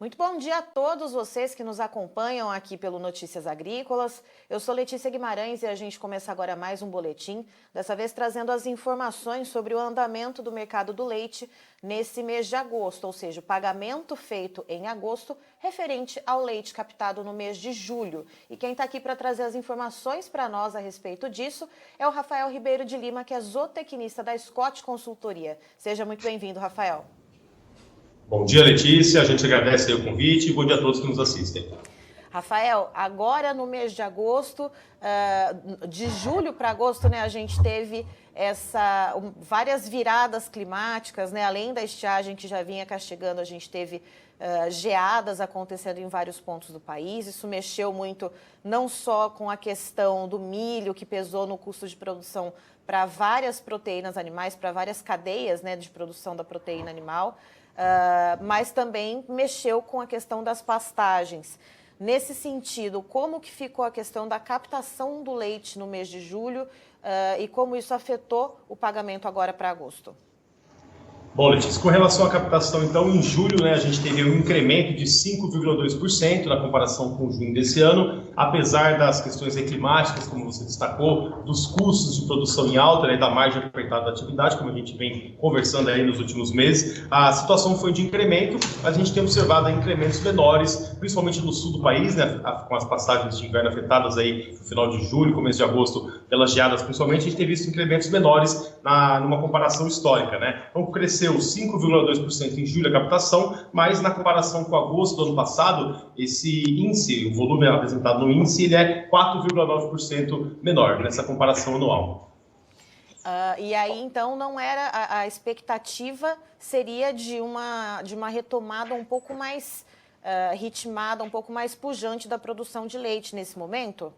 Muito bom dia a todos vocês que nos acompanham aqui pelo Notícias Agrícolas. Eu sou Letícia Guimarães e a gente começa agora mais um boletim, dessa vez trazendo as informações sobre o andamento do mercado do leite nesse mês de agosto, ou seja, o pagamento feito em agosto referente ao leite captado no mês de julho. E quem está aqui para trazer as informações para nós a respeito disso é o Rafael Ribeiro de Lima, que é zootecnista da Scott Consultoria. Seja muito bem-vindo, Rafael. Bom dia, Letícia. A gente agradece aí o convite e bom dia a todos que nos assistem. Rafael, agora no mês de agosto, de julho para agosto, né, a gente teve várias viradas climáticas, né? Além da estiagem que já vinha castigando, a gente teve geadas acontecendo em vários pontos do país. Isso mexeu muito não só com a questão do milho, que pesou no custo de produção para várias proteínas animais, para várias cadeias, né, de produção da proteína animal, mas também mexeu com a questão das pastagens. Nesse sentido, como que ficou a questão da captação do leite no mês de julho e como isso afetou o pagamento agora para agosto? Bom, Letícia, com relação à captação, então, em julho, né, a gente teve um incremento de 5,2% na comparação com junho desse ano, apesar das questões climáticas, como você destacou, dos custos de produção em alta, né, da margem apertada da atividade, como a gente vem conversando aí nos últimos meses. A situação foi de incremento, a gente tem observado incrementos menores, principalmente no sul do país, né, com as passagens de inverno afetadas aí no final de julho, começo de agosto, pelas geadas principalmente, a gente tem visto incrementos menores numa comparação histórica, né? Então, cresceu 5,2% em julho a captação, mas na comparação com agosto do ano passado, esse índice, o volume apresentado no índice, ele é 4,9% menor nessa comparação anual. E aí, então, não era a expectativa seria de uma retomada um pouco mais ritmada, um pouco mais pujante da produção de leite nesse momento?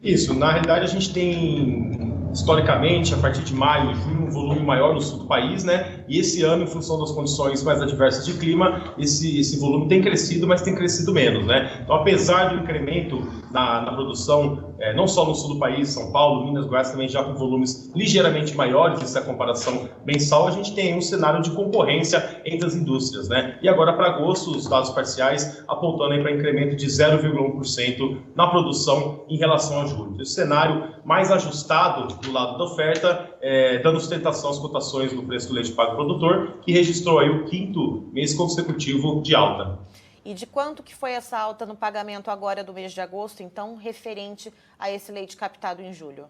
Isso, na realidade a gente tem, historicamente, a partir de maio e junho, um volume maior no sul do país, né? E esse ano, em função das condições mais adversas de clima, esse volume tem crescido, mas tem crescido menos, né? Então, apesar do incremento na produção, não só no sul do país, São Paulo, Minas, Goiás, também já com volumes ligeiramente maiores, nessa comparação mensal, a gente tem um cenário de concorrência entre as indústrias, né? E agora, para agosto, os dados parciais apontando aí para incremento de 0,1% na produção em relação a julho. Esse cenário mais ajustado do lado da oferta, dando sustentação às cotações do preço do leite pago ao produtor, que registrou aí o 5º mês consecutivo de alta. E de quanto que foi essa alta no pagamento agora do mês de agosto, então, referente a esse leite captado em julho?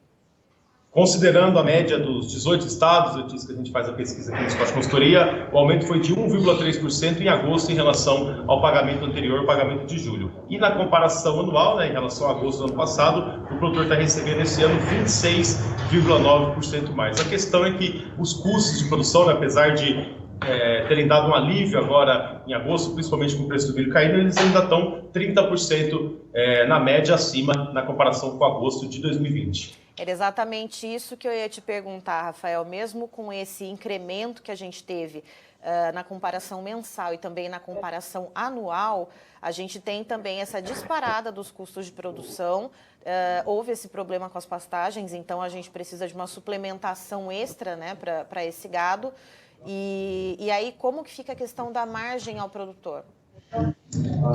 Considerando a média dos 18 estados, eu disse que a gente faz a pesquisa aqui na Scott Consultoria, o aumento foi de 1,3% em agosto em relação ao pagamento anterior, o pagamento de julho. E na comparação anual, né, em relação a agosto do ano passado, o produtor está recebendo esse ano 26,9% mais. A questão é que os custos de produção, né, apesar de terem dado um alívio agora em agosto, principalmente com o preço do milho caindo, eles ainda estão 30% na média acima na comparação com agosto de 2020. Era exatamente isso que eu ia te perguntar, Rafael. Mesmo com esse incremento que a gente teve na comparação mensal e também na comparação anual, a gente tem também essa disparada dos custos de produção. Houve esse problema com as pastagens, então a gente precisa de uma suplementação extra, né, para esse gado. E aí, como que fica a questão da margem ao produtor?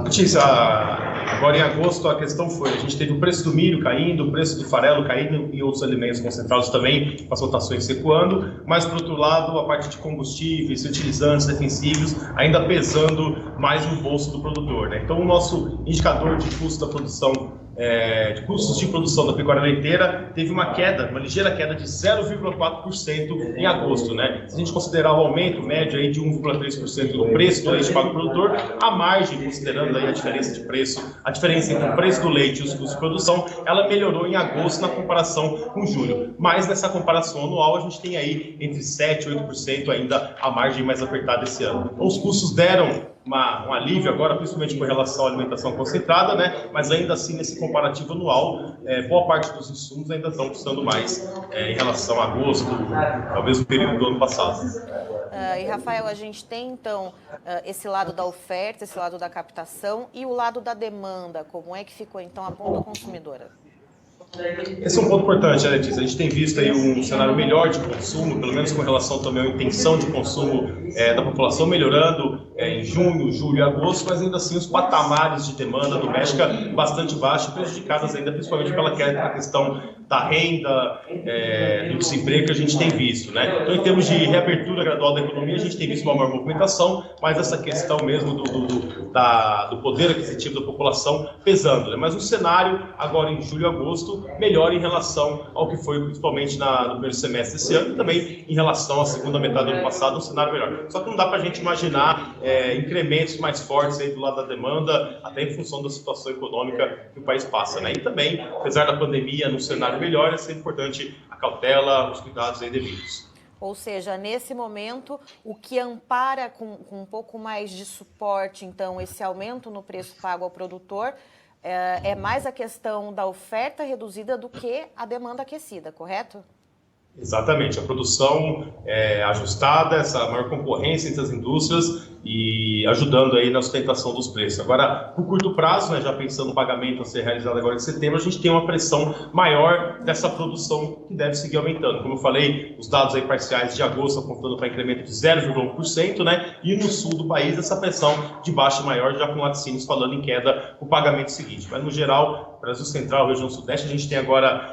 Letícia, agora em agosto a questão foi, a gente teve o preço do milho caindo, o preço do farelo caindo e outros alimentos concentrados também, com as cotações recuando, mas por outro lado a parte de combustíveis, fertilizantes, defensivos, ainda pesando mais no bolso do produtor, né? Então o nosso indicador de custo da produção, de custos de produção da pecuária leiteira, teve uma ligeira queda de 0,4% em agosto, né? Se a gente considerar o aumento médio aí de 1,3% do preço do leite pago ao produtor, a margem, considerando aí a diferença de preço, a diferença entre o preço do leite e os custos de produção, ela melhorou em agosto na comparação com julho. Mas nessa comparação anual, a gente tem aí entre 7% e 8% ainda a margem mais apertada esse ano. Então, os custos deram um alívio agora, principalmente com relação à alimentação concentrada, né? Mas ainda assim, nesse comparativo anual, boa parte dos insumos ainda estão custando mais em relação a agosto, ao mesmo período do ano passado. E, Rafael, a gente tem, então, esse lado da oferta, esse lado da captação e o lado da demanda. Como é que ficou, então, a ponta consumidora? Esse é um ponto importante, né, Letícia? A gente tem visto aí um cenário melhor de consumo, pelo menos com relação também à intenção de consumo da população melhorando em junho, julho e agosto, mas ainda assim os patamares de demanda doméstica bastante baixos, prejudicadas ainda principalmente pela questão da renda, do desemprego que a gente tem visto, né? Então, em termos de reabertura gradual da economia, a gente tem visto uma maior movimentação, mas essa questão mesmo do poder aquisitivo da população pesando, né? Mas o cenário agora em julho e agosto melhor em relação ao que foi principalmente no primeiro semestre desse ano e também em relação à segunda metade do ano passado, um cenário melhor. Só que não dá para a gente imaginar incrementos mais fortes aí do lado da demanda, até em função da situação econômica que o país passa, né? E também, apesar da pandemia, num cenário melhor, é sempre importante a cautela, os cuidados aí devidos. Ou seja, nesse momento, o que ampara com um pouco mais de suporte, então, esse aumento no preço pago ao produtor, é mais a questão da oferta reduzida do que a demanda aquecida, correto? Exatamente, a produção ajustada, essa maior concorrência entre as indústrias e ajudando aí na sustentação dos preços. Agora, por curto prazo, né, já pensando no pagamento a ser realizado agora em setembro, a gente tem uma pressão maior dessa produção que deve seguir aumentando. Como eu falei, os dados aí parciais de agosto apontando para incremento de 0,1%, né, e no sul do país essa pressão de baixa maior, já com laticínios falando em queda o pagamento seguinte. Mas no geral, Brasil Central, região sudeste, a gente tem agora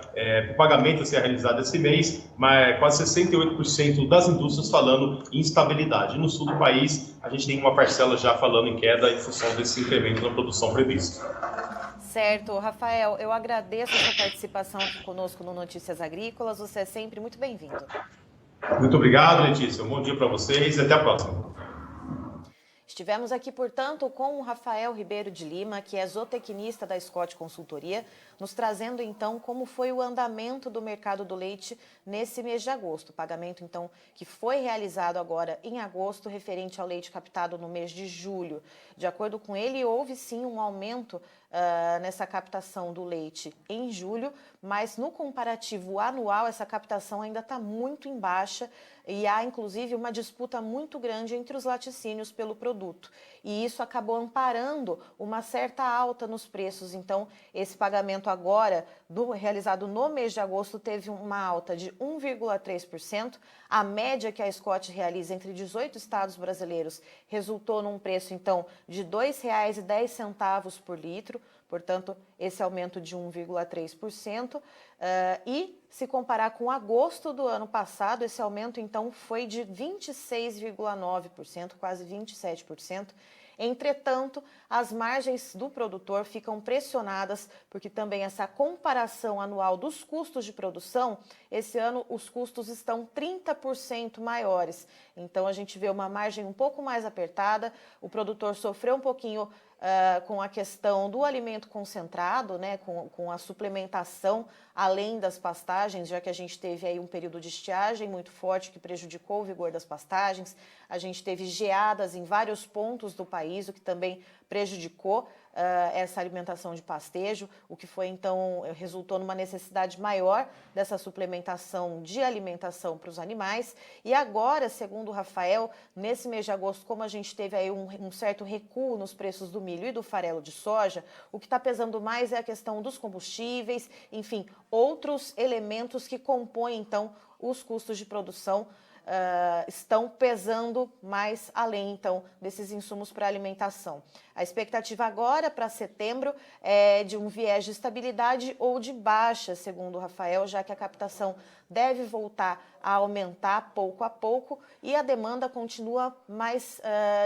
o pagamento a ser realizado esse mês, mas quase 68% das indústrias falando em instabilidade. No sul do país, a gente tem uma parcela já falando em queda em função desse incremento na produção previsto. Certo. Rafael, eu agradeço a sua participação aqui conosco no Notícias Agrícolas. Você é sempre muito bem-vindo. Muito obrigado, Letícia. Um bom dia para vocês e até a próxima. Estivemos aqui, portanto, com o Rafael Ribeiro de Lima, que é zootecnista da Scott Consultoria, nos trazendo, então, como foi o andamento do mercado do leite nesse mês de agosto. O pagamento, então, que foi realizado agora em agosto, referente ao leite captado no mês de julho. De acordo com ele, houve sim um aumento nessa captação do leite em julho, mas no comparativo anual, essa captação ainda está muito em baixa e há, inclusive, uma disputa muito grande entre os laticínios pelo produto. E isso acabou amparando uma certa alta nos preços. Então, esse pagamento agora, realizado no mês de agosto, teve uma alta de 1,3%. A média que a Scott realiza entre 18 estados brasileiros resultou num preço, então, de R$ 2,10 por litro. Portanto, esse aumento de 1,3%. E, se comparar com agosto do ano passado, esse aumento, então, foi de 26,9%, quase 27%. Entretanto, as margens do produtor ficam pressionadas, porque também essa comparação anual dos custos de produção, esse ano os custos estão 30% maiores. Então, a gente vê uma margem um pouco mais apertada, o produtor sofreu um pouquinho com a questão do alimento concentrado, né, com a suplementação além das pastagens, já que a gente teve aí um período de estiagem muito forte que prejudicou o vigor das pastagens. A gente teve geadas em vários pontos do país, o que também prejudicou essa alimentação de pastejo, o que foi então resultou numa necessidade maior dessa suplementação de alimentação para os animais. E agora, segundo o Rafael, nesse mês de agosto, como a gente teve aí um certo recuo nos preços do milho e do farelo de soja, o que está pesando mais é a questão dos combustíveis, enfim, outros elementos que compõem então os custos de produção estão pesando mais além, então, desses insumos para alimentação. A expectativa agora para setembro é de um viés de estabilidade ou de baixa, segundo o Rafael, já que a captação deve voltar a aumentar pouco a pouco e a demanda continua mais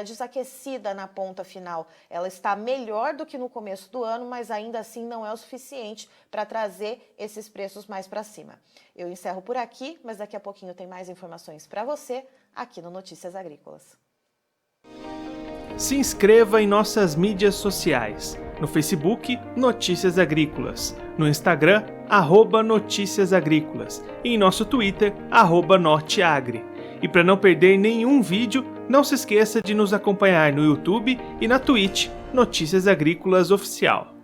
desaquecida na ponta final. Ela está melhor do que no começo do ano, mas ainda assim não é o suficiente para trazer esses preços mais para cima. Eu encerro por aqui, mas daqui a pouquinho tem mais informações para você aqui no Notícias Agrícolas. Se inscreva em nossas mídias sociais. No Facebook, Notícias Agrícolas. No Instagram, @Notícias Agrícolas. E em nosso Twitter, @Norteagri. E para não perder nenhum vídeo, não se esqueça de nos acompanhar no YouTube e na Twitch, Notícias Agrícolas Oficial.